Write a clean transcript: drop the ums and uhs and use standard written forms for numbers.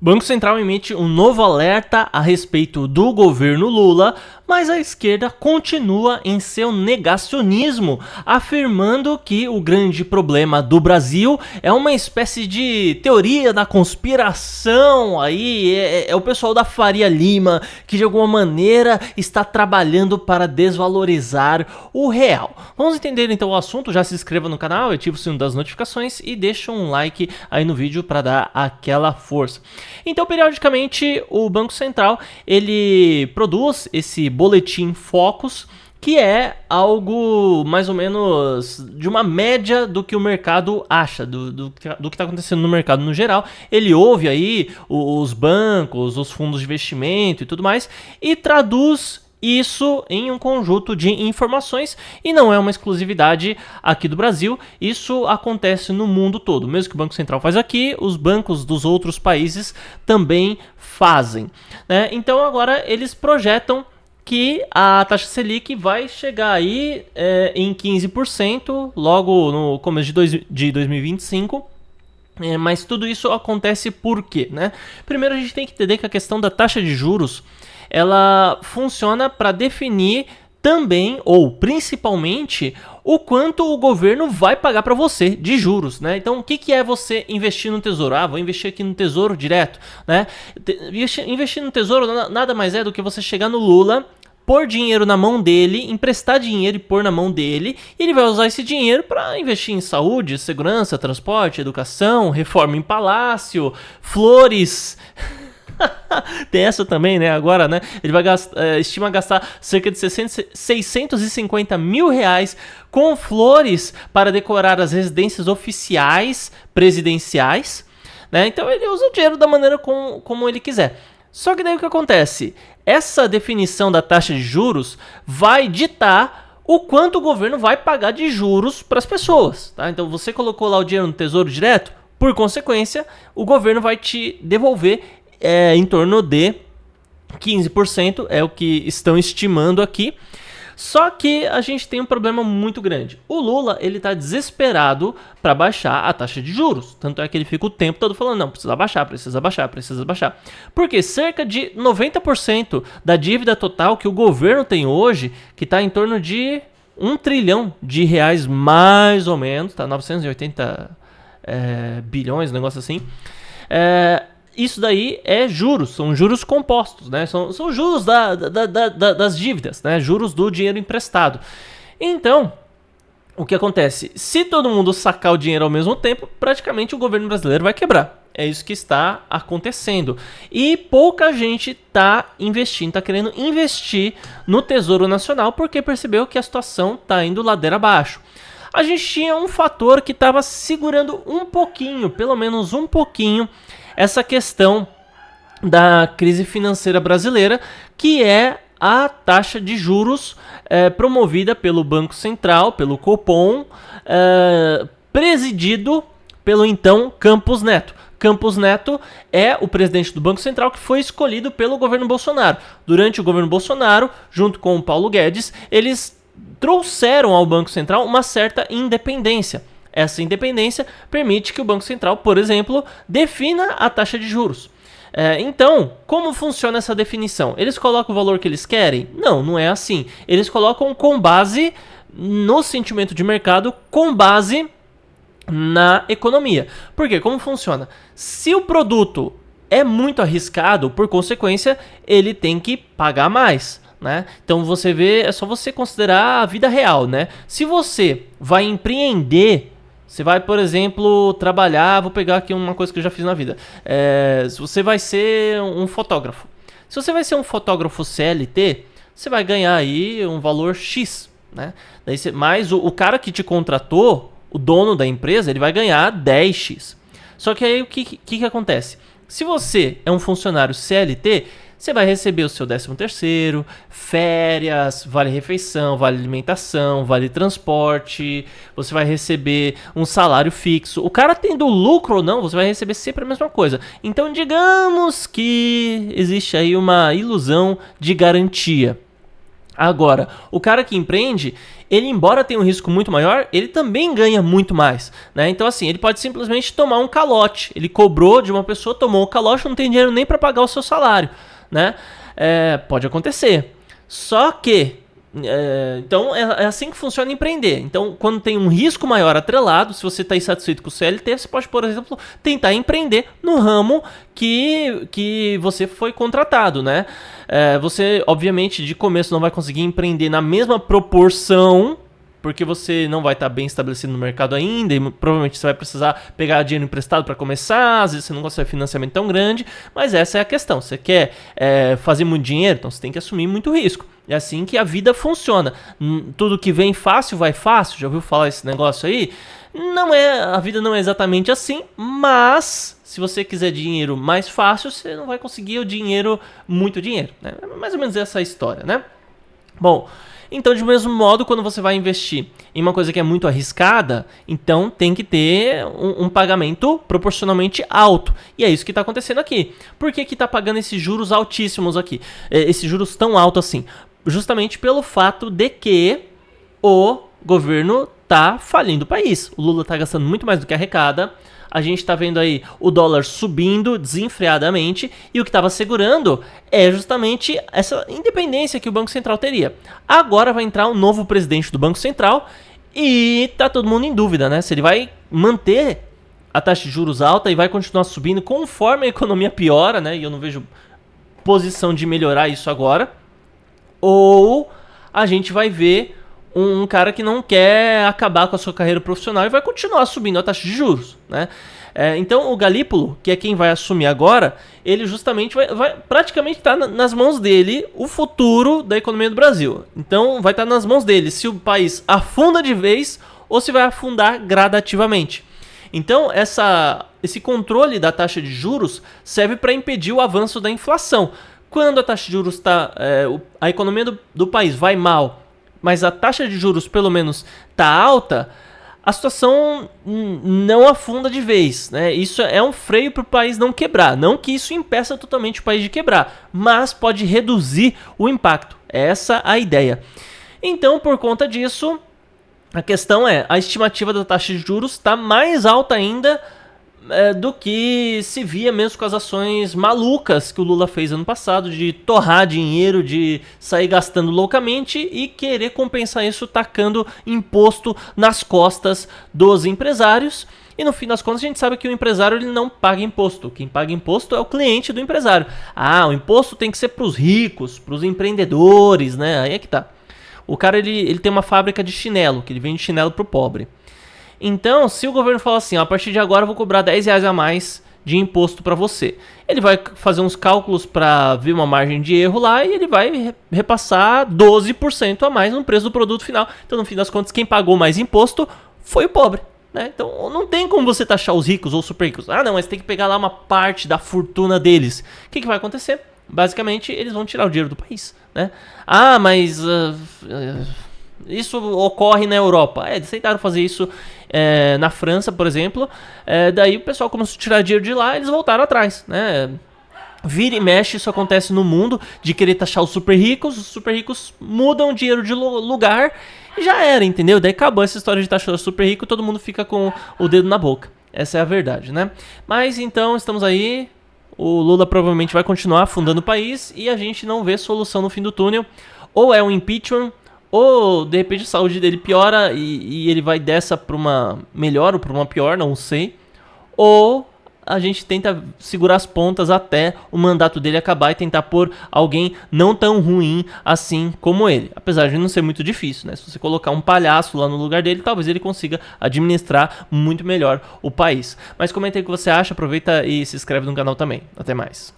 O Banco Central emite um novo alerta a respeito do governo Lula, mas a esquerda continua em seu negacionismo, afirmando que o grande problema do Brasil é uma espécie de teoria da conspiração. Aí é o pessoal da Faria Lima que de alguma maneira está trabalhando para desvalorizar o real. Vamos entender então o assunto. Já se inscreva no canal, ative o sino das notificações e deixa um like aí no vídeo para dar aquela força. Então, periodicamente, o Banco Central ele produz esse boletim Focus, que é algo mais ou menos de uma média do que o mercado acha, do que está acontecendo no mercado no geral. Ele ouve aí os bancos, os fundos de investimento e tudo mais, e traduz isso em um conjunto de informações, e não é uma exclusividade aqui do Brasil, isso acontece no mundo todo. Mesmo que o Banco Central faz aqui, os bancos dos outros países também fazem, né? Então agora eles projetam que a taxa Selic vai chegar aí em 15% logo no começo de 2025. Mas tudo isso acontece por quê, né? Primeiro a gente tem que entender que a questão da taxa de juros ela funciona para definir também, ou principalmente, o quanto o governo vai pagar para você de juros, né? Então, o que é você investir no tesouro? Ah, vou investir aqui no tesouro direto, né? Investir no tesouro nada mais é do que você chegar no Lula, pôr dinheiro na mão dele, emprestar dinheiro e pôr na mão dele, e ele vai usar esse dinheiro para investir em saúde, segurança, transporte, educação, reforma em palácio, flores. Tem essa também, né? Agora, né? Ele vai estima gastar cerca de 650 mil reais com flores para decorar as residências oficiais presidenciais, né? Então ele usa o dinheiro da maneira como ele quiser. Só que daí o que acontece? Essa definição da taxa de juros vai ditar o quanto o governo vai pagar de juros para as pessoas, tá? Então você colocou lá o dinheiro no Tesouro Direto, por consequência, o governo vai te devolver em torno de 15%, é o que estão estimando aqui. Só que a gente tem um problema muito grande. O Lula, ele tá desesperado para baixar a taxa de juros. Tanto é que ele fica o tempo todo falando, não, precisa baixar, precisa baixar, precisa baixar. Porque cerca de 90% da dívida total que o governo tem hoje, que tá em torno de 1 trilhão de reais mais ou menos, tá? 980 bilhões, um negócio assim. Isso daí é juros, são juros compostos, né? São juros das dívidas, né? Juros do dinheiro emprestado. Então, o que acontece? Se todo mundo sacar o dinheiro ao mesmo tempo, praticamente o governo brasileiro vai quebrar. É isso que está acontecendo. E pouca gente está investindo, está querendo investir no Tesouro Nacional porque percebeu que a situação está indo ladeira abaixo. A gente tinha um fator que estava segurando um pouquinho, pelo menos um pouquinho, essa questão da crise financeira brasileira, que é a taxa de juros promovida pelo Banco Central, pelo Copom, presidido pelo então Campos Neto. Campos Neto é o presidente do Banco Central que foi escolhido pelo governo Bolsonaro. Durante o governo Bolsonaro, junto com o Paulo Guedes, eles trouxeram ao Banco Central uma certa independência. Essa independência permite que o Banco Central, por exemplo, defina a taxa de juros. Então, como funciona essa definição? Eles colocam o valor que eles querem? Não, não é assim. Eles colocam com base no sentimento de mercado, com base na economia. Por quê? Como funciona? Se o produto é muito arriscado, por consequência, ele tem que pagar mais, né? Então você vê, é só você considerar a vida real, né? Se você vai empreender, você vai, por exemplo, trabalhar, vou pegar aqui uma coisa que eu já fiz na vida. Se você vai ser um fotógrafo. Se você vai ser um fotógrafo CLT, você vai ganhar aí um valor X, né? Daí mas o cara que te contratou, o dono da empresa, ele vai ganhar 10x. Só que aí o que acontece? Se você é um funcionário CLT, você vai receber o seu 13º, férias, vale refeição, vale alimentação, vale transporte, você vai receber um salário fixo. O cara tendo lucro ou não, você vai receber sempre a mesma coisa. Então digamos que existe aí uma ilusão de garantia. Agora, o cara que empreende, ele embora tenha um risco muito maior, ele também ganha muito mais, né? Então assim, ele pode simplesmente tomar um calote. Ele cobrou de uma pessoa, tomou um calote, não tem dinheiro nem para pagar o seu salário, né? Pode acontecer. Só que então é assim que funciona empreender. Então, quando tem um risco maior atrelado, se você está insatisfeito com o CLT, você pode, por exemplo, tentar empreender no ramo que você foi contratado, né? Você, obviamente, de começo não vai conseguir empreender na mesma proporção, porque você não vai estar bem estabelecido no mercado ainda, e provavelmente você vai precisar pegar dinheiro emprestado para começar, às vezes você não consegue financiamento tão grande, mas essa é a questão. Você quer fazer muito dinheiro, então você tem que assumir muito risco. É assim que a vida funciona. Tudo que vem fácil vai fácil, já ouviu falar esse negócio aí? A vida não é exatamente assim, mas se você quiser dinheiro mais fácil, você não vai conseguir muito dinheiro, né? É mais ou menos essa a história, né? Bom, então, de mesmo modo, quando você vai investir em uma coisa que é muito arriscada, então tem que ter um pagamento proporcionalmente alto. E é isso que está acontecendo aqui. Por que está pagando esses juros altíssimos aqui? Esses juros tão altos assim? Justamente pelo fato de que o governo está falindo o país. O Lula está gastando muito mais do que arrecada. A gente está vendo aí o dólar subindo desenfreadamente e o que estava segurando é justamente essa independência que o Banco Central teria. Agora vai entrar um novo presidente do Banco Central e tá todo mundo em dúvida, né? Se ele vai manter a taxa de juros alta e vai continuar subindo conforme a economia piora, né? E eu não vejo posição de melhorar isso agora. Ou a gente vai ver um cara que não quer acabar com a sua carreira profissional e vai continuar subindo a taxa de juros, né? Então o Galípolo, que é quem vai assumir agora, ele justamente vai praticamente estar nas mãos dele o futuro da economia do Brasil. Então vai estar nas mãos dele se o país afunda de vez ou se vai afundar gradativamente. Então esse controle da taxa de juros serve para impedir o avanço da inflação. Quando a taxa de juros a economia do país vai mal, mas a taxa de juros pelo menos está alta, a situação não afunda de vez, né? Isso é um freio para o país não quebrar. Não que isso impeça totalmente o país de quebrar, mas pode reduzir o impacto. Essa é a ideia. Então, por conta disso, a questão a estimativa da taxa de juros está mais alta ainda do que se via mesmo com as ações malucas que o Lula fez ano passado, de torrar dinheiro, de sair gastando loucamente e querer compensar isso tacando imposto nas costas dos empresários. E no fim das contas a gente sabe que o empresário ele não paga imposto. Quem paga imposto é o cliente do empresário. O imposto tem que ser para os ricos, para os empreendedores, né? Aí é que tá. O cara ele tem uma fábrica de chinelo, que ele vende chinelo pro pobre. Então, se o governo falar assim, a partir de agora eu vou cobrar R$10 a mais de imposto para você, ele vai fazer uns cálculos para ver uma margem de erro lá e ele vai repassar 12% a mais no preço do produto final. Então, no fim das contas, quem pagou mais imposto foi o pobre, né? Então, não tem como você taxar os ricos ou super ricos. Não, mas tem que pegar lá uma parte da fortuna deles. O que vai acontecer? Basicamente, eles vão tirar o dinheiro do país, né? Mas isso ocorre na Europa. Eles tentaram fazer isso na França, por exemplo. Daí o pessoal começou a tirar dinheiro de lá e eles voltaram atrás, né? Vira e mexe, isso acontece no mundo, de querer taxar os super ricos mudam o dinheiro de lugar e já era, entendeu? Daí acabou essa história de taxar o super rico, todo mundo fica com o dedo na boca. Essa é a verdade, né? Mas então, estamos aí, o Lula provavelmente vai continuar afundando o país e a gente não vê solução no fim do túnel. Ou é um impeachment, ou de repente a saúde dele piora e ele vai dessa para uma melhor ou para uma pior, não sei. Ou a gente tenta segurar as pontas até o mandato dele acabar e tentar pôr alguém não tão ruim assim como ele. Apesar de não ser muito difícil, né? Se você colocar um palhaço lá no lugar dele, talvez ele consiga administrar muito melhor o país. Mas comenta aí o que você acha, aproveita e se inscreve no canal também. Até mais.